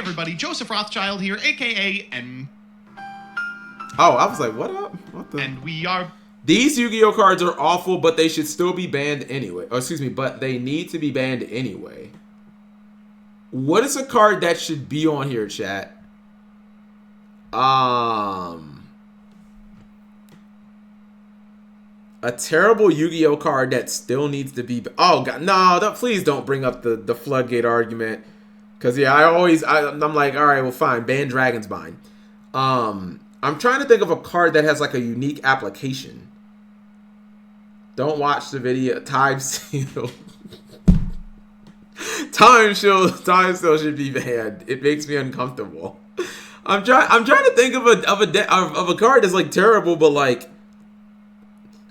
everybody, Joseph Rothschild here, aka Oh, I was like, what up? What the? And we are... These Yu-Gi-Oh cards are awful, but they should still be banned anyway. Or excuse me, but they need to be banned anyway. What is a card that should be on here, chat? A terrible Yu-Gi-Oh card that still needs to be... Oh, God. No, please don't bring up the floodgate argument. Because, yeah, I'm like, all right, well, fine. Ban Dragon's Bind. I'm trying to think of a card that has, like, a unique application. Don't watch the video. Time Seal. Time Seal should be banned. It makes me uncomfortable. I'm trying to think of a card that's, like, terrible, but, like...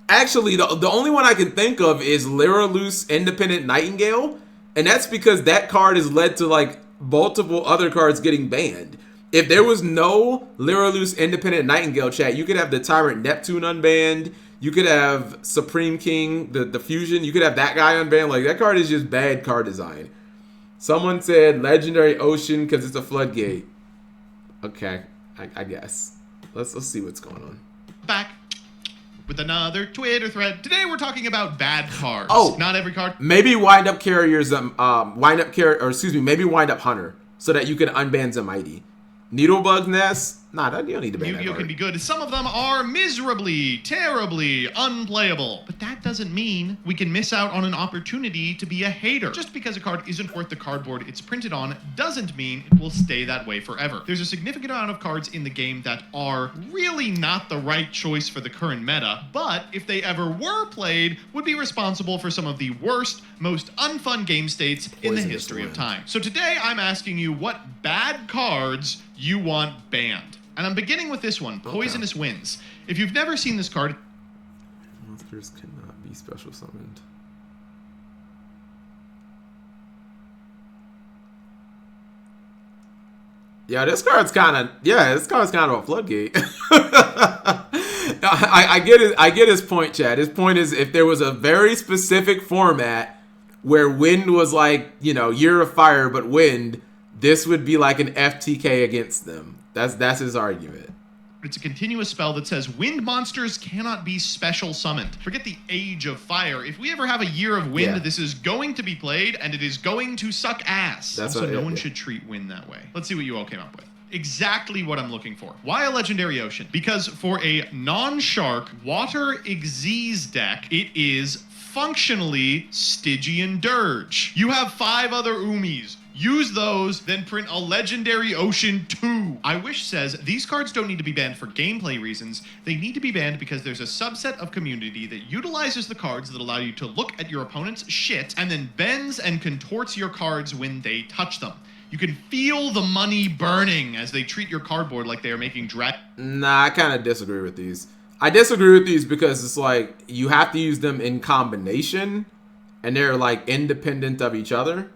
Actually, the only one I can think of is Lyra-Luce Independent Nightingale, and that's because that card has led to like multiple other cards getting banned. If there was no Lyra-Luce Independent Nightingale, chat, you could have the Tyrant Neptune unbanned, you could have Supreme King, the fusion, you could have that guy unbanned. Like, that card is just bad card design. Someone said Legendary Ocean because it's a floodgate. Okay, I guess. Let's see what's going on. Back with another Twitter thread. Today we're talking about bad cards. Oh, not every card. Maybe Wind Up Carrier's maybe Wind Up Hunter, so that you can unban Zamighty. Needlebug Nest. Nah, you don't need to ban that Yu-Gi-Oh card. can be good. Some of them are miserably, terribly unplayable. But that doesn't mean we can miss out on an opportunity to be a hater. Just because a card isn't worth the cardboard it's printed on doesn't mean it will stay that way forever. There's a significant amount of cards in the game that are really not the right choice for the current meta, but if they ever were played, would be responsible for some of the worst, most unfun game states in the history of time. So today I'm asking you what bad cards you want banned. And I'm beginning with this one, Poisonous Winds. If you've never seen this card... Monsters cannot be special summoned. Yeah, this card's kind of a floodgate. I get his point, Chad. His point is, if there was a very specific format where wind was like, Year of Fire, but wind, this would be like an FTK against them. That's his argument. It's a continuous spell that says wind monsters cannot be special summoned. Forget the Age of Fire. If we ever have a Year of Wind, this is going to be played, and it is going to suck ass. No one should treat wind that way. Let's see what you all came up with. Exactly what I'm looking for. Why a Legendary Ocean? Because for a non-shark Water Xyz deck, it is functionally Stygian Dirge. You have 5 other Umis. Use those, then print a Legendary Ocean 2. I Wish says, these cards don't need to be banned for gameplay reasons. They need to be banned because there's a subset of community that utilizes the cards that allow you to look at your opponent's shit and then bends and contorts your cards when they touch them. You can feel the money burning as they treat your cardboard like they are making Nah, I kind of disagree with these. I disagree with these because it's like, you have to use them in combination, and they're like independent of each other.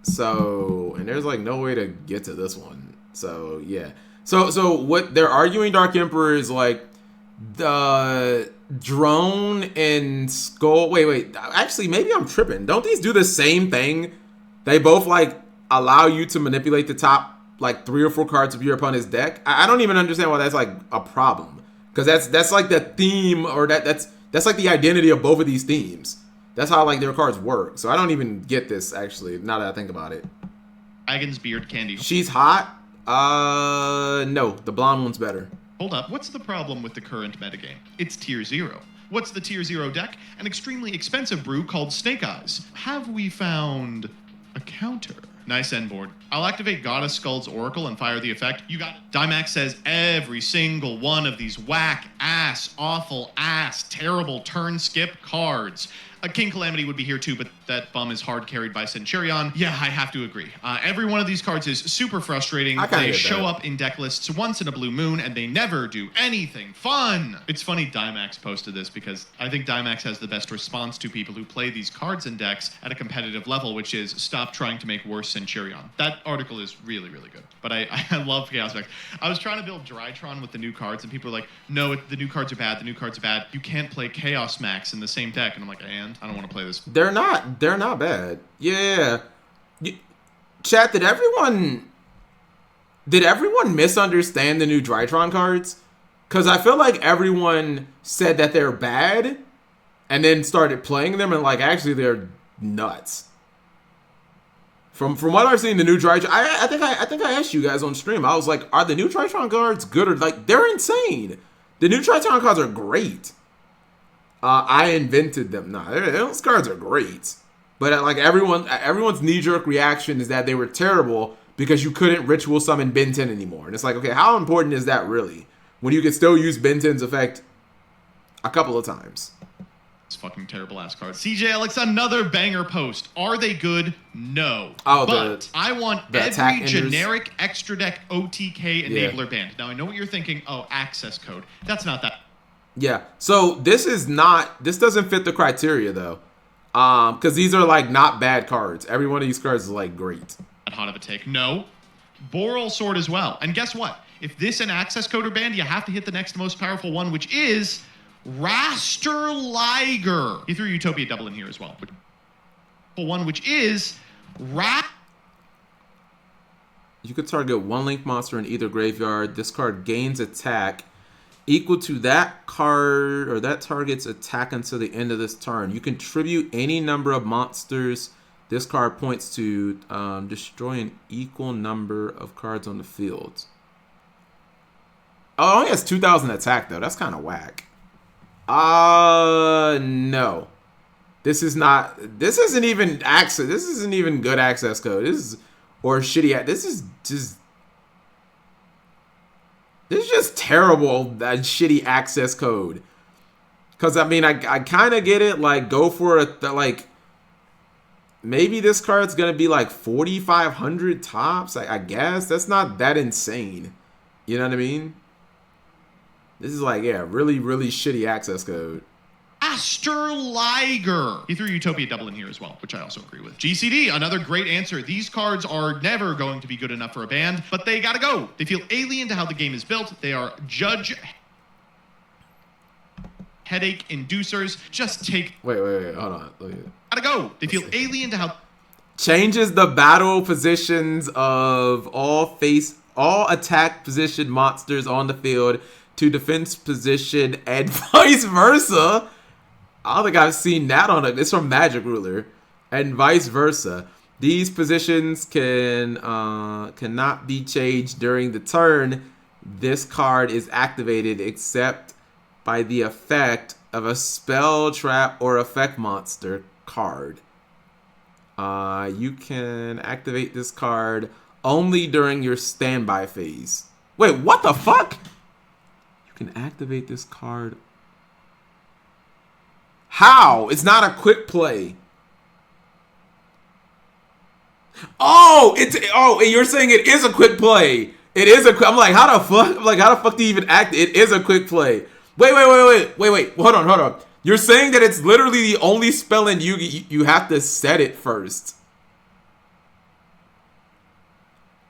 So, and there's like no way to get to this one. So, yeah. So what they're arguing, Dark Emperor, is like the drone and skull. Wait. Actually, maybe I'm tripping. Don't these do the same thing? They both like allow you to manipulate the top like 3 or 4 cards of your opponent's deck. I don't even understand why that's like a problem. Because that's like the theme, or that's like the identity of both of these themes. That's how like their cards work. So I don't even get this, actually, now that I think about it. Dragon's Beard Candy. She's hot? No. The blonde one's better. Hold up. What's the problem with the current metagame? It's Tier 0. What's the Tier 0 deck? An extremely expensive brew called Snake Eyes. Have we found a counter? Nice end board. I'll activate Goddess Skull's Oracle and fire the effect. You got it. Dymax says every single one of these whack ass, awful ass, terrible turn skip cards. A King Calamity would be here too, but that bum is hard carried by Centurion. Yeah, I have to agree. Every one of these cards is super frustrating. They show up in deck lists once in a blue moon, and they never do anything fun. It's funny Dymax posted this because I think Dymax has the best response to people who play these cards and decks at a competitive level, which is stop trying to make worse Centurion. That article is really, really good. But I love Chaos Max. I was trying to build Drytron with the new cards, and people were like, no, the new cards are bad. The new cards are bad. You can't play Chaos Max in the same deck. And I'm like, I don't want to play this. They're not bad. Yeah. Chat, did everyone Did everyone misunderstand the new Drytron cards? Because I feel like everyone said that they're bad and then started playing them and like actually they're nuts. From what I've seen, the new Drytron, I think I asked you guys on stream. I was like, are the new Drytron cards good or like they're insane? The new Drytron cards are great. I invented them. Nah, those cards are great. But like everyone's knee-jerk reaction is that they were terrible because you couldn't ritual summon Ben 10 anymore. And it's like, okay, how important is that really? When you can still use Ben 10's effect a couple of times. It's fucking terrible ass card. CJ Alex, another banger post. Are they good? No. Oh, but I want the every generic extra deck OTK enabler banned. Now I know what you're thinking. Oh, access code. That's not that. Yeah. So this doesn't fit the criteria though. Because these are like not bad cards. Every one of these cards is like great. Hot of a take. No. Boral Sword as well. And guess what? If this and access code are banned, you have to hit the next most powerful one, which is Raster Liger. He threw Utopia double in here as well. One which is You could target one link monster in either graveyard. This card gains attack equal to that card or that target's attack until the end of this turn. You contribute any number of monsters this card points to, destroy an equal number of cards on the field. Oh, it only has 2,000 attack though. That's kind of whack. No. This isn't even access. This isn't even good access code. This is just terrible, that shitty access code. Because, I mean, I kind of get it. Like, go for it. Like, maybe this card's going to be like 4,500 tops. I guess. That's not that insane. You know what I mean? This is like, yeah, really, really shitty access code. Raster Liger. He threw Utopia double in here as well, which I also agree with. GCD, another great answer. These cards are never going to be good enough for a band, but they gotta go. They feel alien to how the game is built. They are judge headache inducers. Just take... Wait, hold on. Gotta go. They feel alien to how... Changes the battle positions of all attack position monsters on the field to defense position and vice versa. I don't think I've seen that on it. It's from Magic Ruler. And vice versa. These positions cannot be changed during the turn this card is activated except by the effect of a spell, trap, or effect monster card. You can activate this card only during your standby phase. Wait, what the fuck? You can activate this card. How? It's not a quick play. Oh, you're saying it is a quick play. It is a quick. I'm like, how the fuck? I'm like, how the fuck do you even act? It is a quick play. Wait. Hold on. You're saying that it's literally the only spell in Yu-Gi-Oh! You have to set it first.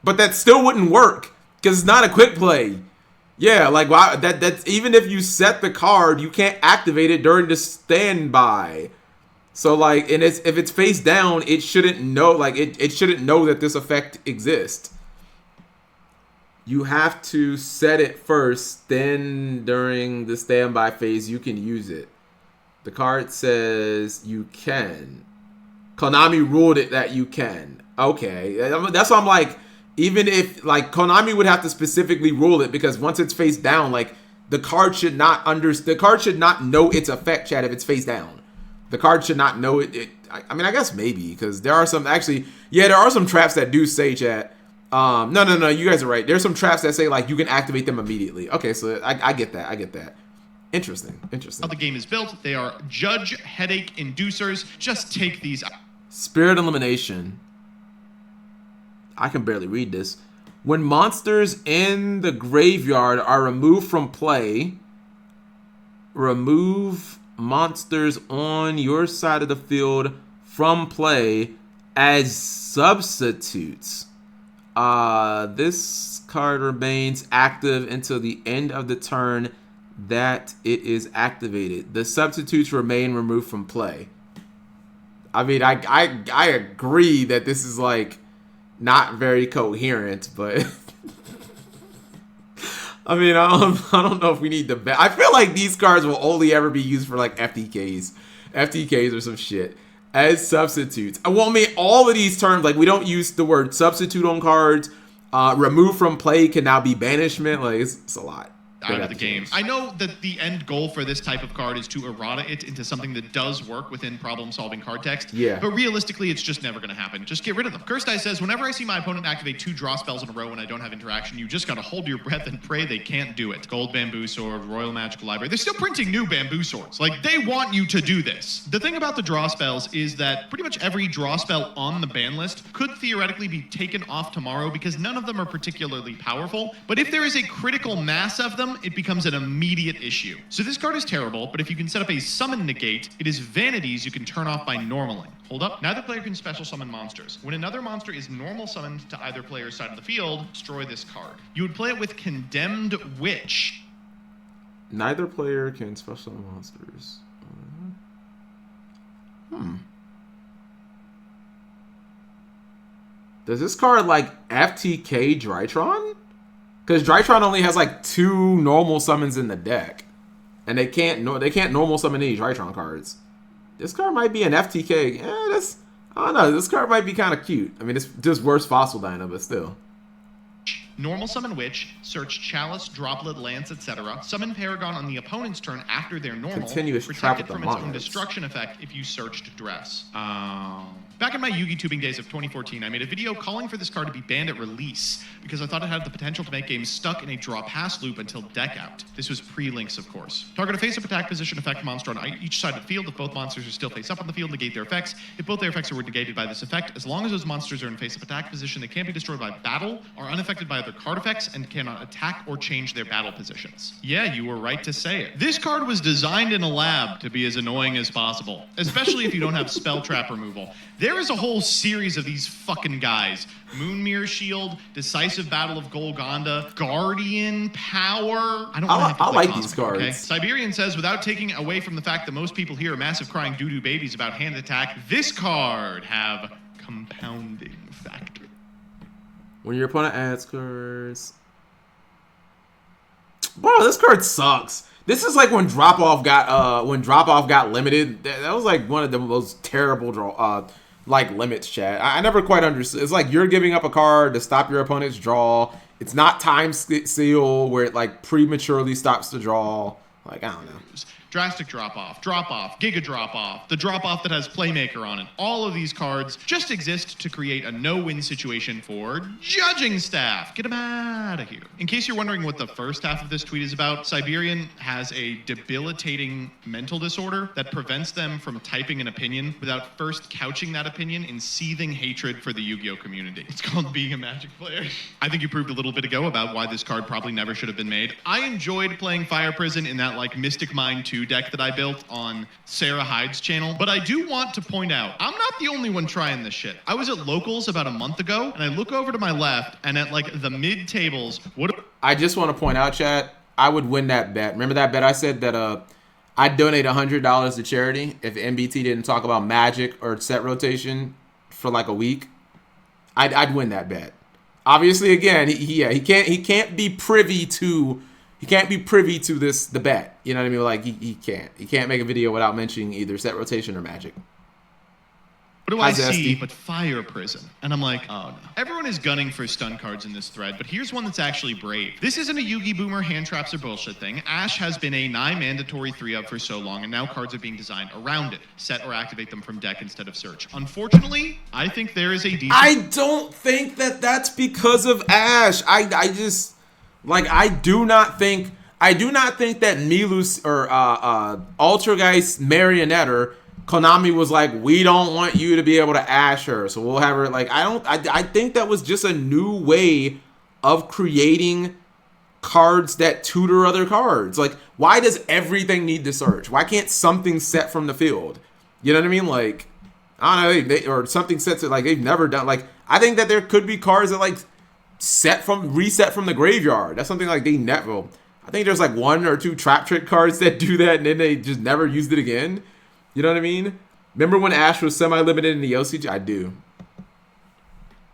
But that still wouldn't work because it's not a quick play. Yeah, like why? That's even if you set the card, you can't activate it during the standby. So like, and if it's face down, it shouldn't know. Like it shouldn't know that this effect exists. You have to set it first, then during the standby phase, you can use it. The card says you can. Konami ruled it that you can. Okay, that's why I'm like, even if like Konami would have to specifically rule it because once it's face down, like the card should not know its effect, chat, if it's face down. The card should not know it. I mean, I guess maybe because there are some there are some traps that do say, chat. No, you guys are right. There's some traps that say like you can activate them immediately. Okay, so I get that. Interesting. How the game is built, they are judge headache inducers. Just take these out. Spirit Elimination. I can barely read this. When monsters in the graveyard are removed from play, remove monsters on your side of the field from play as substitutes. This card remains active until the end of the turn that it is activated. The substitutes remain removed from play. I mean, I agree that this is like not very coherent, but I mean, I don't know if we need to bet. I feel like these cards will only ever be used for like FTKs or some shit as substitutes. Well, I mean, all of these terms, like we don't use the word substitute on cards. Remove from play can now be banishment. Like it's a lot. Out of the game. I know that the end goal for this type of card is to errata it into something that does work within problem-solving card text. Yeah. But realistically, it's just never going to happen. Just get rid of them. Cursed Eye says, whenever I see my opponent activate 2 draw spells in a row and I don't have interaction, you just got to hold your breath and pray they can't do it. Gold Bamboo Sword, Royal Magical Library. They're still printing new Bamboo Swords. Like, they want you to do this. The thing about the draw spells is that pretty much every draw spell on the ban list could theoretically be taken off tomorrow because none of them are particularly powerful. But if there is a critical mass of them, it becomes an immediate issue. So this card is terrible, but if you can set up a summon negate, it is vanities you can turn off by normaling. Hold up. Neither player can special summon monsters. When another monster is normal summoned to either player's side of the field, destroy this card. You would play it with Condemned Witch. Neither player can special summon monsters. Does this card like FTK Drytron? Because Drytron only has like 2 normal summons in the deck, and they can't normal summon any Drytron cards. This card might be an FTK. I don't know. This card might be kind of cute. I mean, it's just worse Fossil Dino, but still. Normal summon Witch, search Chalice, Droplet, Lance, etc. Summon Paragon on the opponent's turn after their normal. Continuous protect trap it with from the its own monarchs. destruction effect if you searched Dress. Back in my Yugi tubing days of 2014, I made a video calling for this card to be banned at release because I thought it had the potential to make games stuck in a draw pass loop until deck out. This was pre-links, of course. Target a face-up attack position effect monster on each side of the field. If both monsters are still face-up on the field, negate their effects. If both their effects are negated by this effect, as long as those monsters are in face-up attack position, they can't be destroyed by battle, are unaffected by other card effects, and cannot attack or change their battle positions. Yeah, you were right to say it. This card was designed in a lab to be as annoying as possible, especially if you don't have spell trap removal. There is a whole series of these fucking guys. Moonmere Shield, Decisive Battle of Golgonda, Guardian Power. I like these cards. Okay? Siberian says, without taking away from the fact that most people here are massive crying doo-doo babies about hand attack, this card have compounding factor. When your opponent adds cards. Bro, this card sucks. This is like when Drop Off got limited. That was like one of the most terrible limits, chat. I never quite understood. It's like you're giving up a card to stop your opponent's draw. It's not time seal where it like prematurely stops the draw. Like, I don't know. Drastic Drop-Off, Giga Drop-Off, the Drop-Off that has Playmaker on it. All of these cards just exist to create a no-win situation for judging staff. Get them out of here. In case you're wondering what the first half of this tweet is about, Siberian has a debilitating mental disorder that prevents them from typing an opinion without first couching that opinion in seething hatred for the Yu-Gi-Oh community. It's called being a Magic player. I think you proved a little bit ago about why this card probably never should have been made. I enjoyed playing Fire Prison in that like Mystic Mine 2 deck that I built on Sarah Hyde's channel, but I do want to point out, I'm not the only one trying this shit. I was at Locals about a month ago, and I look over to my left, and at like the mid-tables, I just want to point out, chat, I would win that bet. Remember that bet I said that I'd donate $100 to charity if MBT didn't talk about Magic or set rotation for like a week? I'd win that bet. Obviously, again, he can't be privy to the bet. You know what I mean? Like he can't make a video without mentioning either set rotation or Magic. What do I see but Fire Prison? And I'm like, oh no. Everyone is gunning for stun cards in this thread, but here's one that's actually brave. This isn't a Yugi Boomer hand traps or bullshit thing. Ash has been a mandatory 3-up for so long, and now cards are being designed around it. Set or activate them from deck instead of search. Unfortunately, I think there is a decent... I don't think that's because of Ash. I do not think that Milus or Altergeist Marionette Konami was like, we don't want you to be able to Ash her, so we'll have her like, I think that was just a new way of creating cards that tutor other cards. Like, why does everything need to search? Why can't something set from the field? You know what I mean? Like, I don't know, or something set to like they've never done. Like, I think that there could be cards that like reset from the graveyard. That's something like they never. I think there's like 1 or 2 trap trick cards that do that, and then they just never used it again. You know what I mean? Remember when Ash was semi-limited in the OCG? I do.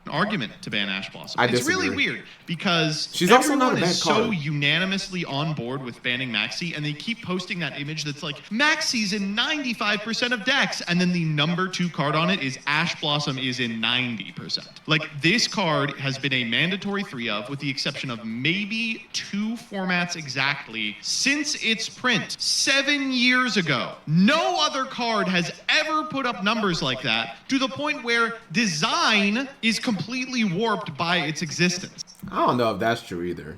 argument to ban Ash Blossom. I It's really disagree. weird because She's also not a everyone bad is so card. unanimously on board with banning Maxi, and they keep posting that image that's like, Maxi's in 95% of decks, and then the number 2 card on it is Ash Blossom is in 90%. Like, this card has been a mandatory 3 of, with the exception of maybe 2 formats exactly, since its print 7 years ago. No other card has ever put up numbers like that, to the point where design is completely warped by its existence. I don't know if that's true either.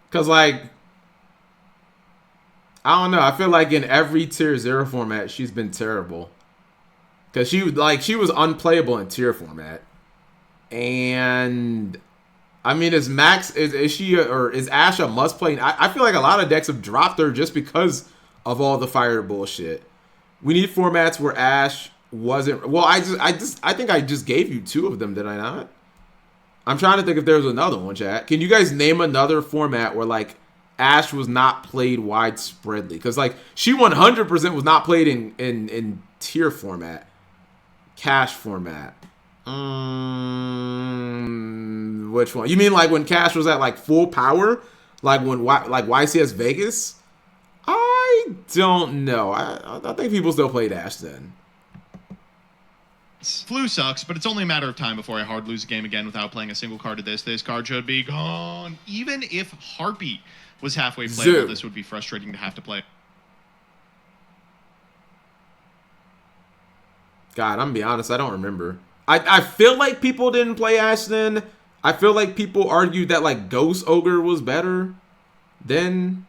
Because, like, I don't know. I feel like in every tier 0 format, she's been terrible. Because she was unplayable in tier format. And, I mean, is Ash a must play? I feel like a lot of decks have dropped her just because of all the fire bullshit. We need formats where Ash wasn't. Well, I think I just gave you 2 of them, did I not? I'm trying to think if there's another one, chat. Can you guys name another format where, like, Ash was not played widespreadly? Because, like, she 100% was not played in tier format. Cash format. Which one? You mean, like, when Cash was at, like, full power? Like, when YCS Vegas? I don't know. I think people still played Ash then. Flu sucks, but it's only a matter of time before I hard lose a game again without playing a single card of this. This card should be gone. Even if Harpy was halfway playable, this would be frustrating to have to play. God, I'm gonna be honest, I don't remember. I feel like people didn't play Ash then. I feel like people argued that, like, Ghost Ogre was better. Then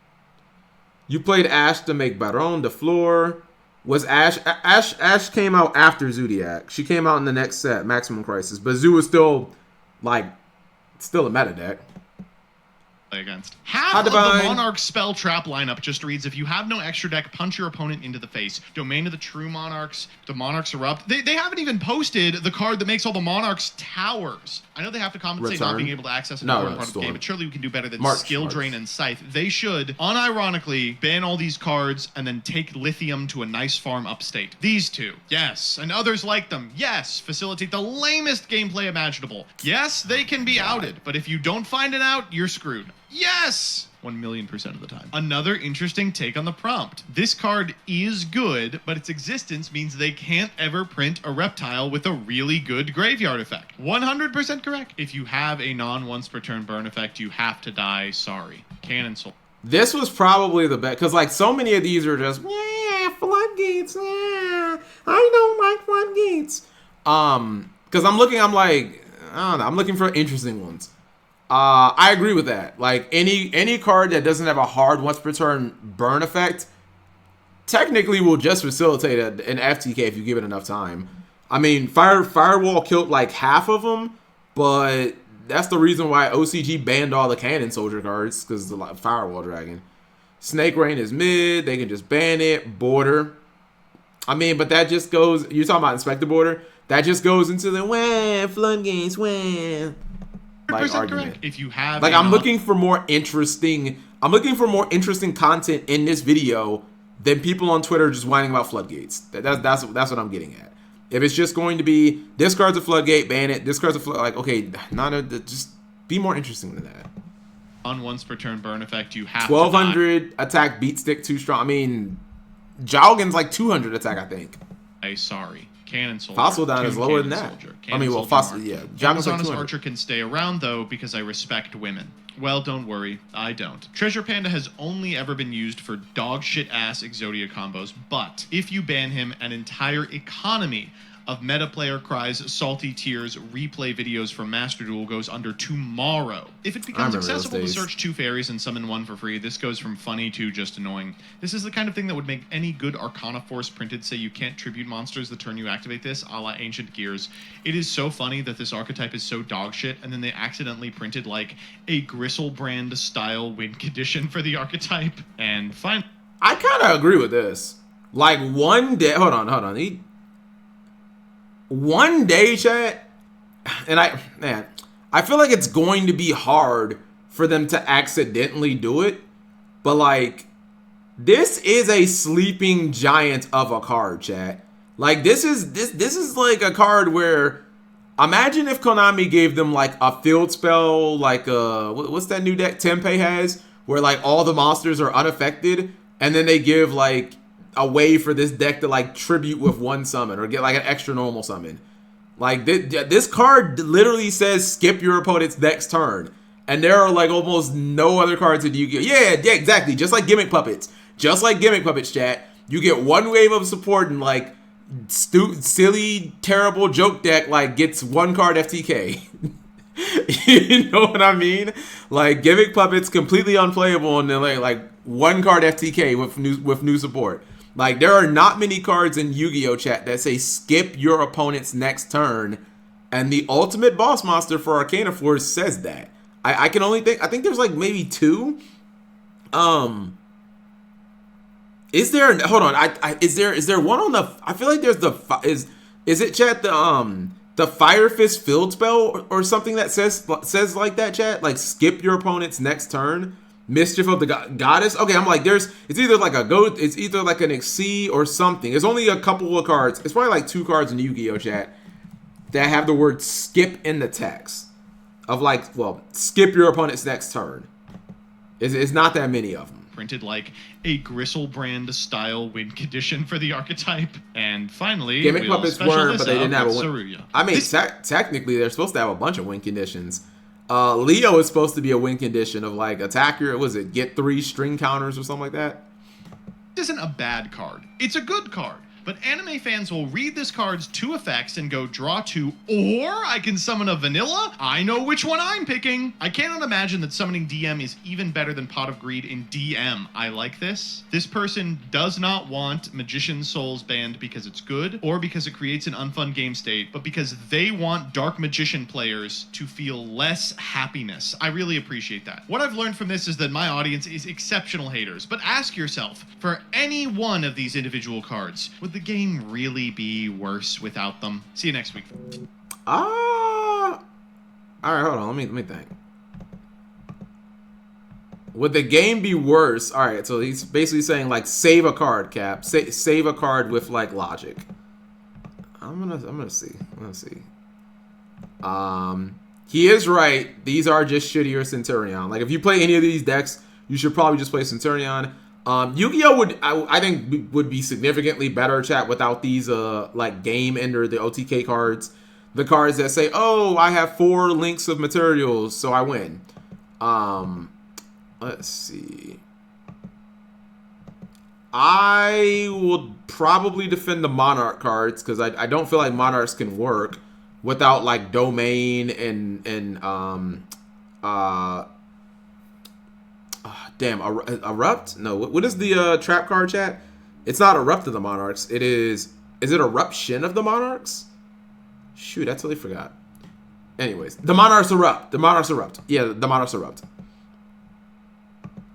you played Ash to make Baron de Fleur. Was Ash came out after Zodiac. She came out in the next set, Maximum Crisis. But Zoo was still a meta deck. Against half of the Monarch spell trap lineup just reads, if you have no extra deck, punch your opponent into the face. Domain of the True Monarchs, the Monarchs Erupt. They haven't even posted the card that makes all the Monarchs towers. I know they have to compensate not being able to access an important part of the game, but surely we can do better than Skill Drain and Scythe. They should, unironically, ban all these cards and then take Lithium to a nice farm upstate. These two, yes, and others like them, yes, facilitate the lamest gameplay imaginable. Yes, they can be outed, but if you don't find it out, you're screwed. Yes! 1,000,000% of the time. Another interesting take on the prompt. This card is good, but its existence means they can't ever print a reptile with a really good graveyard effect. 100% correct. If you have a non-once per turn burn effect, you have to die. Sorry. Cannon Soul. This was probably the best, because, like, so many of these are just, yeah, floodgates, yeah, I don't like floodgates. Because I'm looking for interesting ones. I agree with that. Like, any card that doesn't have a hard once per turn burn effect technically will just facilitate an FTK if you give it enough time. I mean, Firewall killed like half of them, but that's the reason why OCG banned all the Cannon Soldier cards, because the Firewall Dragon. Snake Rain is mid, they can just ban it. Border. I mean, but that just goes, you're talking about Inspector Border? That just goes into the floodgates, like argument. Correct. If you have, like, I'm looking for more interesting content in this video than people on Twitter just whining about floodgates. That's what I'm getting at. If it's just going to be this card's a floodgate, ban it. This card's a like, okay, just be more interesting than that. On once per turn burn effect, you have 1200 attack, beat stick too strong. I mean, Jowgen's like 200 attack, I think. Sorry. Cannon Soldier. Fossil Down is lower than that. I mean, well, Fossil, yeah. Amazon's Archer can stay around, though, because I respect women. Well, don't worry, I don't. Treasure Panda has only ever been used for dog shit ass Exodia combos, but if you ban him, an entire economy of meta player cries, salty tears, replay videos from Master Duel goes under tomorrow. If it becomes accessible to search 2 fairies and summon 1 for free, this goes from funny to just annoying. This is the kind of thing that would make any good Arcana Force printed say you can't tribute monsters the turn you activate this, a la Ancient Gears. It is so funny that this archetype is so dogshit, and then they accidentally printed like a Gristlebrand style win condition for the archetype. And fine. I kind of agree with this. Like, one day, hold on. One day, chat, and I feel like it's going to be hard for them to accidentally do it, but, like, this is a sleeping giant of a card, chat. Like, this is like a card where Imagine if Konami gave them like a field spell, like what's that new deck Tempeh has, where like all the monsters are unaffected, and then they give like a way for this deck to like tribute with one summon or get like an extra normal summon. Like this card literally says skip your opponent's next turn, and there are like almost no other cards in Yu-Gi-Oh. Yeah, exactly. Just like Gimmick Puppets, chat. You get one wave of support and like silly, terrible joke deck like gets one card FTK. You know what I mean? Like Gimmick Puppets completely unplayable and then like one card FTK with new support. Like there are not many cards in Yu-Gi-Oh chat that say skip your opponent's next turn, and the ultimate boss monster for Arcana Force says that. I can only think, I think there's like maybe 2. Is there, hold on, is there one on the, I feel like there's is it chat the Fire Fist field spell or something that says like that, chat? Like skip your opponent's next turn. Mischief of the Goddess. Okay, I'm like, it's either like it's either like an Xyz or something. There's only a couple of cards. It's probably like 2 cards in Yu-Gi-Oh chat that have the word skip in the text of like, well, skip your opponent's next turn. It's not that many of them. Printed like a Griselbrand style win condition for the archetype. And finally, Gimmick Puppets were, but they didn't have a win. Saruya. I mean, technically, they're supposed to have a bunch of win conditions. Leo is supposed to be a win condition of like attacker. Was it get 3 string counters or something like that? This isn't a bad card. It's a good card. But anime fans will read this card's 2 effects and go draw 2, or I can summon a vanilla. I know which one I'm picking. I cannot imagine that summoning DM is even better than Pot of Greed in DM. I like this. This person does not want Magician's Souls banned because it's good, or because it creates an unfun game state, but because they want Dark Magician players to feel less happiness. I really appreciate that. What I've learned from this is that my audience is exceptional haters, but ask yourself, for any one of these individual cards, would the game really be worse without them? See you next week. All right, hold on. Let me think. Would the game be worse? All right, so he's basically saying like save a card, Cap. Save a card with like logic. I'm gonna see. He is right. These are just shittier Centurion. Like if you play any of these decks, you should probably just play Centurion. Yu-Gi-Oh I think would be significantly better, chat, without these like game ender, the OTK cards, the cards that say, oh, I have 4 links of materials, so I win. Let's see. I will probably defend the Monarch cards because I don't feel like Monarchs can work without like Domain and damn, Erupt? No, what is the trap card, chat? It's not Erupt of the Monarchs. It is it Eruption of the Monarchs? Shoot, I totally forgot. Anyways, the Monarchs Erupt. Yeah, the Monarchs Erupt.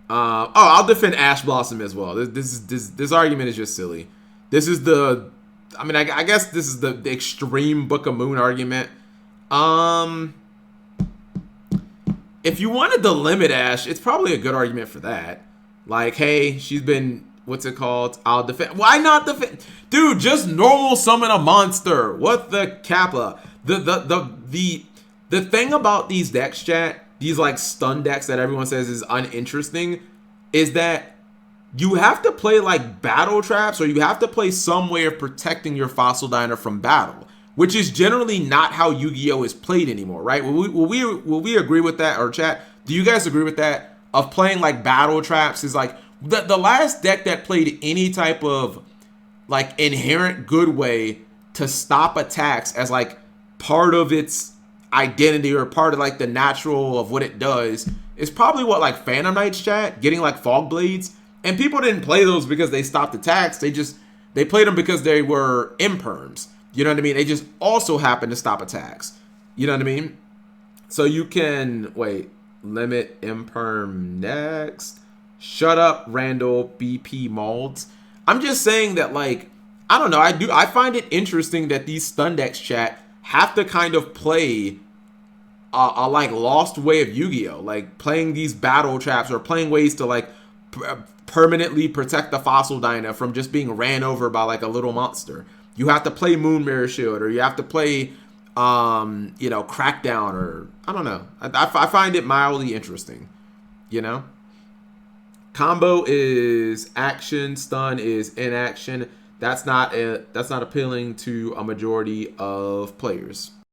I'll defend Ash Blossom as well. This argument is just silly. This is the, I mean, I guess this is the extreme Book of Moon argument. If you wanted to limit Ash, it's probably a good argument for that. Like, hey, she's been, what's it called? I'll defend. Why not defend? Dude, just normal summon a monster. What the Kappa? The thing about these decks, chat, these like stun decks that everyone says is uninteresting, is that you have to play like battle traps, or you have to play some way of protecting your Fossil Diner from battle, which is generally not how Yu-Gi-Oh is played anymore, right? Will we agree with that, or chat? Do you guys agree with that? Of playing like battle traps is like the last deck that played any type of like inherent good way to stop attacks as like part of its identity or part of like the natural of what it does is probably what like Phantom Knights, chat, getting like Fog Blades. And people didn't play those because they stopped attacks. They played them because they were imperms. You know what I mean? They just also happen to stop attacks. You know what I mean? So you can limit imperm next. Shut up, Randall BP Molds. I'm just saying that, like, I don't know. I find it interesting that these stun decks, chat, have to kind of play a like lost way of Yu-Gi-Oh, like playing these battle traps or playing ways to like permanently protect the Fossil Dyna from just being ran over by like a little monster. You have to play Moon Mirror Shield, or you have to play Crackdown, or I don't know. I find it mildly interesting. Combo is action, stun is inaction. That's not appealing to a majority of players.